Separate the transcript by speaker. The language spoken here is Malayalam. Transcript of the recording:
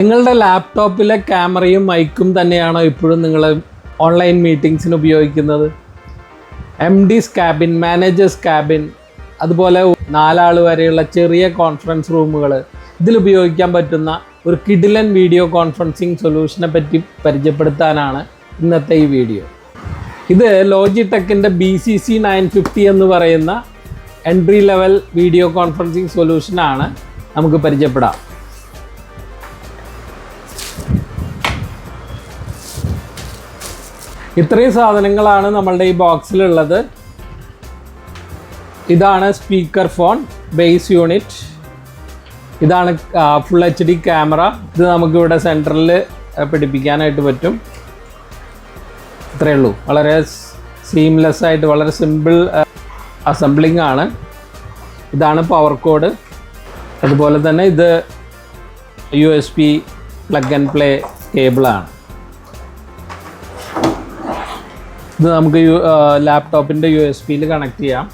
Speaker 1: നിങ്ങളുടെ ലാപ്ടോപ്പിലെ ക്യാമറയും മൈക്കും തന്നെയാണോ ഇപ്പോഴും നിങ്ങൾ ഓൺലൈൻ മീറ്റിംഗ്സിന് ഉപയോഗിക്കുന്നത്? MD's ക്യാബിൻ, മാനേജേഴ്സ് ക്യാബിൻ, അതുപോലെ 4 ആൾ വരെയുള്ള ചെറിയ കോൺഫറൻസ് റൂമുകൾ, ഇതിൽ ഉപയോഗിക്കാൻ പറ്റുന്ന ഒരു കിഡിലൻ വീഡിയോ കോൺഫറൻസിങ് സൊല്യൂഷനെ പറ്റി പരിചയപ്പെടുത്താനാണ് ഇന്നത്തെ ഈ വീഡിയോ. ഇത് ലോജിടെക്കിൻ്റെ BCC 950 എന്ന് പറയുന്ന എൻട്രി ലെവൽ വീഡിയോ കോൺഫറൻസിങ് സൊല്യൂഷനാണ്. നമുക്ക് പരിചയപ്പെടാം. ഇത്രയും സാധനങ്ങളാണ് നമ്മളുടെ ഈ ബോക്സിലുള്ളത്. ഇതാണ് സ്പീക്കർ ഫോൺ, ബേസ് യൂണിറ്റ്, ഇതാണ് ഫുൾ HD ക്യാമറ. ഇത് നമുക്കിവിടെ സെൻറ്ററിൽ പിടിപ്പിക്കാനായിട്ട് പറ്റും. ഇത്രയേ ഉള്ളൂ. വളരെ സീംലെസ് ആയിട്ട് വളരെ സിമ്പിൾ അസംബ്ലിംഗ് ആണ്. ഇതാണ് പവർ കോഡ്. അതുപോലെ തന്നെ ഇത് USB പ്ലഗ് ആൻഡ് പ്ലേ കേബിളാണ്. ഇത് നമുക്ക് ലാപ്ടോപ്പിൻ്റെ USBയിൽ കണക്ട് ചെയ്യാം.